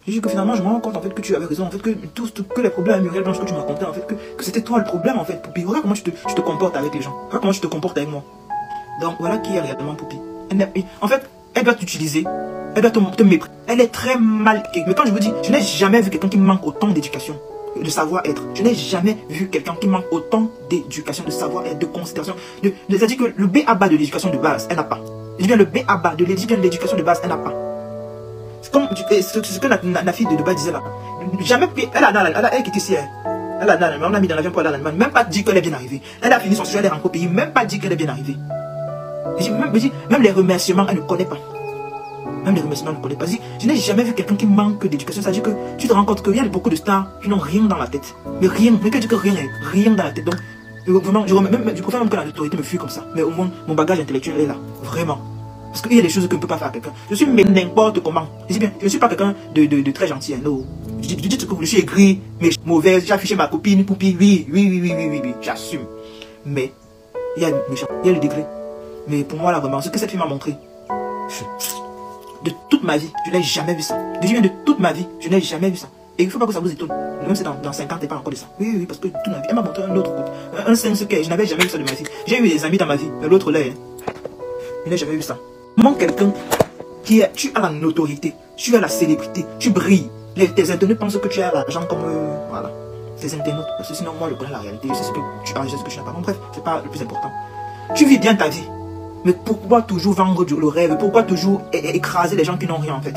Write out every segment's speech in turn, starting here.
J'ai dit que finalement, je me rends compte en fait que tu avais raison, en fait que que les problèmes à Muriel Blanche que tu me racontais, en fait que c'était toi le problème en fait, Poupie. Regarde comment tu te comportes avec les gens. Regarde comment tu te comportes avec moi. Donc voilà qui est réellement Poupie. En fait, elle doit t'utiliser, elle doit te mépriser. Elle est très mal. Mais quand je vous dis, je n'ai jamais vu quelqu'un qui manque autant d'éducation, de savoir-être. Je n'ai jamais vu quelqu'un qui manque autant d'éducation, de savoir-être, de considération. C'est-à-dire que le B.A.-ba de l'éducation de base, elle n'a pas. Je dis bien le B.A.-ba de l'éducation de base, elle n'a pas. C'est comme ce que la fille de Dubaï disait là. Jamais, elle qui était ici. Elle a mis dans l'avion pour aller en Allemagne. Même pas dit qu'elle est bien arrivée. Elle a fini son séjour, elle est rentrée au pays. Même pas dit qu'elle est bien arrivée. Même les remerciements, elle ne connaît pas. Même les remerciements, elle ne connaît pas. Je n'ai jamais vu quelqu'un qui manque d'éducation. C'est-à-dire que tu te rends compte qu'il y a beaucoup de stars qui n'ont rien dans la tête. Mais rien, mais que dire que rien dans la tête. Donc, vraiment, je préfère même que l'autorité me fuit comme ça. Mais au moins, mon bagage intellectuel est là. Vraiment. Parce qu'il y a des choses que je ne peux pas faire à quelqu'un. Je suis n'importe comment. Je dis bien, je ne suis pas quelqu'un de très gentil. Non. Je dis que je suis aigri, mais mauvais. J'ai affiché ma copine, Poupie. Oui. J'assume. Mais, il y a le méchant, il y a le degré. Mais pour moi, là, vraiment, ce que cette fille m'a montré, de toute ma vie, je n'ai jamais vu ça. Je dis bien de toute ma vie, je n'ai jamais vu ça. Et il ne faut pas que ça vous étonne. Même si dans 5 ans, tu n'es pas encore de ça. Oui, parce que toute ma vie, elle m'a montré un autre côté. Un sens que je n'avais jamais vu ça de ma vie. J'ai eu des amis dans ma vie, mais l'autre là, je n'ai jamais vu ça. Manque quelqu'un tu as la notoriété, tu as la célébrité, tu brilles. Tes internautes pensent que tu as l'argent comme voilà. Tes internautes, parce que sinon moi je connais la réalité, je sais ce que tu as, je sais ce que tu n'as pas. Bon, bref, c'est pas le plus important. Tu vis bien ta vie, mais pourquoi toujours vendre le rêve? Pourquoi toujours écraser les gens qui n'ont rien en fait?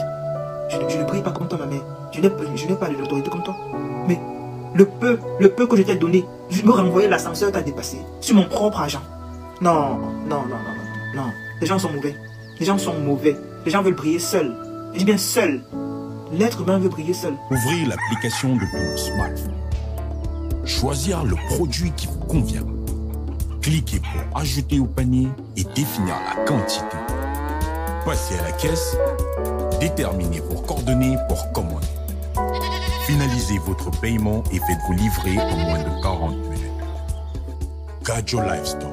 Je ne brille pas comme toi ma mère, je n'ai pas de l'autorité comme toi. Mais le peu que je t'ai donné, je me renvoyer l'ascenseur t'a dépassé sur mon propre argent. Non. Les gens sont mauvais. Les gens sont mauvais. Les gens veulent briller seuls. Je dis bien seuls. L'être humain veut briller seul. Ouvrez l'application de ton smartphone. Choisir le produit qui vous convient. Cliquez pour ajouter au panier et définir la quantité. Passez à la caisse. Déterminez vos coordonnées pour commander. Finalisez votre paiement et faites-vous livrer en moins de 40 minutes. Gadjo Livestock.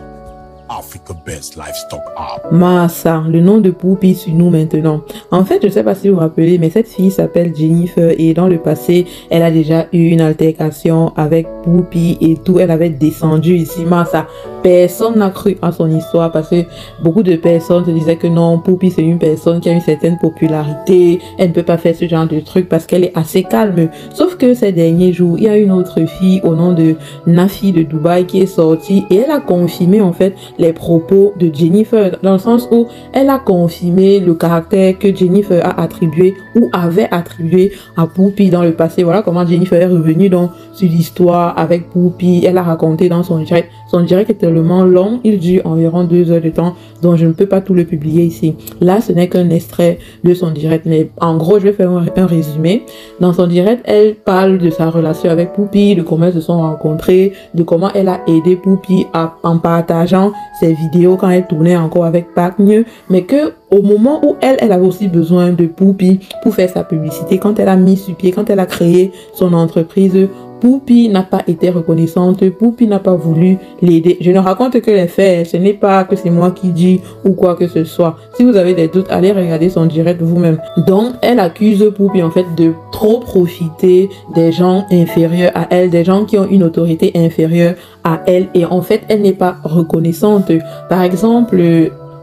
Africa Best Livestock App. Massa, le nom de Poupie sur nous maintenant. En fait, je ne sais pas si vous vous rappelez, mais cette fille s'appelle Jennifer et dans le passé, elle a déjà eu une altercation avec Poupie et tout. Elle avait descendu ici. Massa, personne n'a cru à son histoire parce que beaucoup de personnes se disaient que non, Poupie c'est une personne qui a une certaine popularité. Elle ne peut pas faire ce genre de truc parce qu'elle est assez calme. Sauf que ces derniers jours, il y a une autre fille au nom de Nafi de Dubaï qui est sortie et elle a confirmé en fait les propos de Jennifer, dans le sens où elle a confirmé le caractère que Jennifer a attribué ou avait attribué à Poupie dans le passé. Voilà comment Jennifer est revenue donc sur l'histoire avec Poupie. Elle a raconté dans son direct. Son direct est tellement long, il dure environ 2 heures de temps, donc je ne peux pas tout le publier ici. Là, ce n'est qu'un extrait de son direct, mais en gros, je vais faire un résumé. Dans son direct, elle parle de sa relation avec Poupie, de comment elles se sont rencontrées, de comment elle a aidé Poupie en partageant ses vidéos quand elle tournait encore avec Pagne, mais que au moment où elle avait aussi besoin de Poupie pour faire sa publicité, quand elle a mis sur pied, quand elle a créé son entreprise, Poupie n'a pas été reconnaissante, Poupie n'a pas voulu l'aider. Je ne raconte que les faits, ce n'est pas que c'est moi qui dis ou quoi que ce soit. Si vous avez des doutes, allez regarder son direct vous-même. Donc, elle accuse Poupie en fait de trop profiter des gens inférieurs à elle, des gens qui ont une autorité inférieure à elle et en fait, elle n'est pas reconnaissante. Par exemple,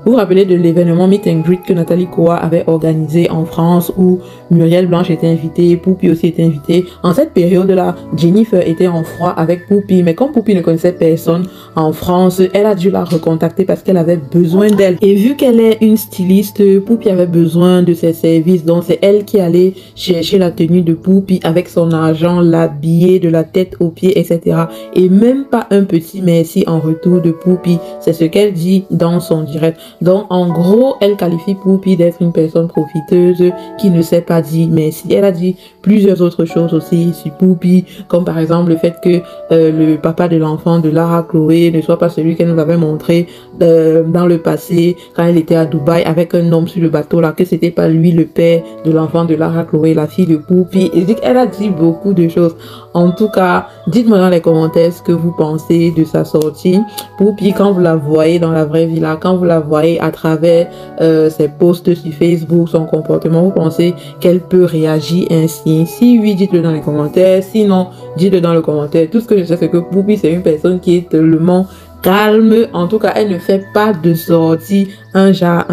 vous vous rappelez de l'événement Meet and Greet que Nathalie Koa avait organisé en France où Muriel Blanche était invitée, Poupie aussi était invitée. En cette période-là, Jennifer était en froid avec Poupie, mais comme Poupie ne connaissait personne en France, elle a dû la recontacter parce qu'elle avait besoin d'elle. Et vu qu'elle est une styliste, Poupie avait besoin de ses services, donc c'est elle qui allait chercher la tenue de Poupie avec son argent, l'habiller de la tête aux pieds, etc. Et même pas un petit merci en retour de Poupie. C'est ce qu'elle dit dans son direct. Donc, en gros, elle qualifie Poupie d'être une personne profiteuse qui ne s'est pas dit merci. Elle a dit plusieurs autres choses aussi sur Poupie, comme par exemple le fait que le papa de l'enfant de Lara Chloé ne soit pas celui qu'elle nous avait montré dans le passé quand elle était à Dubaï avec un homme sur le bateau là, que c'était pas lui le père de l'enfant de Lara Chloé, la fille de Poupie. Et elle a dit beaucoup de choses. En tout cas, dites-moi dans les commentaires ce que vous pensez de sa sortie. Poupie, quand vous la voyez dans la vraie vie là, quand vous la voyez voyez à travers ses posts sur Facebook, son comportement, vous pensez qu'elle peut réagir ainsi? Si oui, dites-le dans les commentaires. Sinon, dites-le dans le commentaire. Tout ce que je sais, c'est que Poupie, c'est une personne qui est tellement calme. En tout cas, elle ne fait pas de sortie un genre.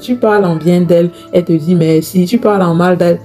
Tu parles en bien d'elle, elle te dit merci. Tu parles en mal d'elle,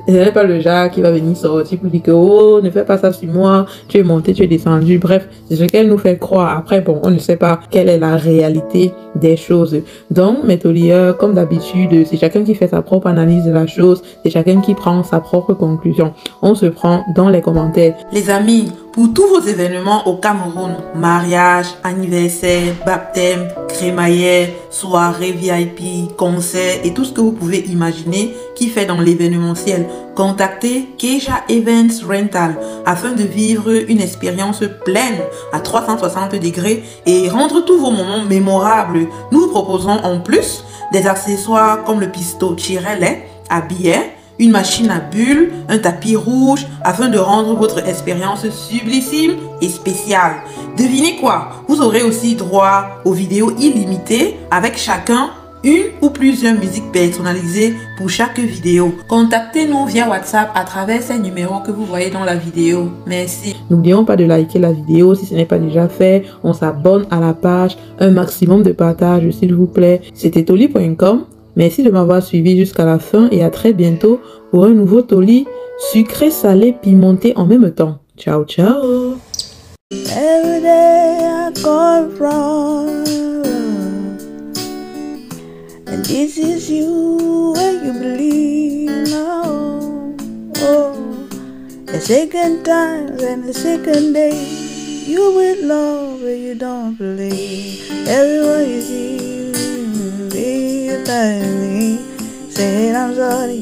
elle n'est pas le genre qui va venir sortir pour dire que oh, ne fais pas ça sur moi, tu es monté, tu es descendu. Bref, c'est ce qu'elle nous fait croire. Après, bon, on ne sait pas quelle est la réalité des choses. Donc, mes tauliers, comme d'habitude, c'est chacun qui fait sa propre analyse de la chose, c'est chacun qui prend sa propre conclusion. On se prend dans les commentaires. Les amis, pour tous vos événements au Cameroun, mariage, anniversaire, baptême, crémaillère, soirée VIP, concert et tout ce que vous pouvez imaginer qui fait dans l'événementiel, contactez Keja Events Rental afin de vivre une expérience pleine à 360 degrés et rendre tous vos moments mémorables. Nous vous proposons en plus des accessoires comme le pistolet à billets, une machine à bulles, un tapis rouge, afin de rendre votre expérience sublissime et spéciale. Devinez quoi? Vous aurez aussi droit aux vidéos illimitées avec chacun une ou plusieurs musiques personnalisées pour chaque vidéo. Contactez-nous via WhatsApp à travers ces numéros que vous voyez dans la vidéo. Merci. N'oublions pas de liker la vidéo si ce n'est pas déjà fait. On s'abonne à la page. Un maximum de partage s'il vous plaît. C'était toli.com. Merci de m'avoir suivi jusqu'à la fin et à très bientôt pour un nouveau Toli sucré, salé, pimenté en même temps. Ciao, ciao! Every day I go wrong, and this is you when you believe now. Oh, the second time and the second day, you will love when you don't believe. Everyone you see, be me, saying I'm sorry.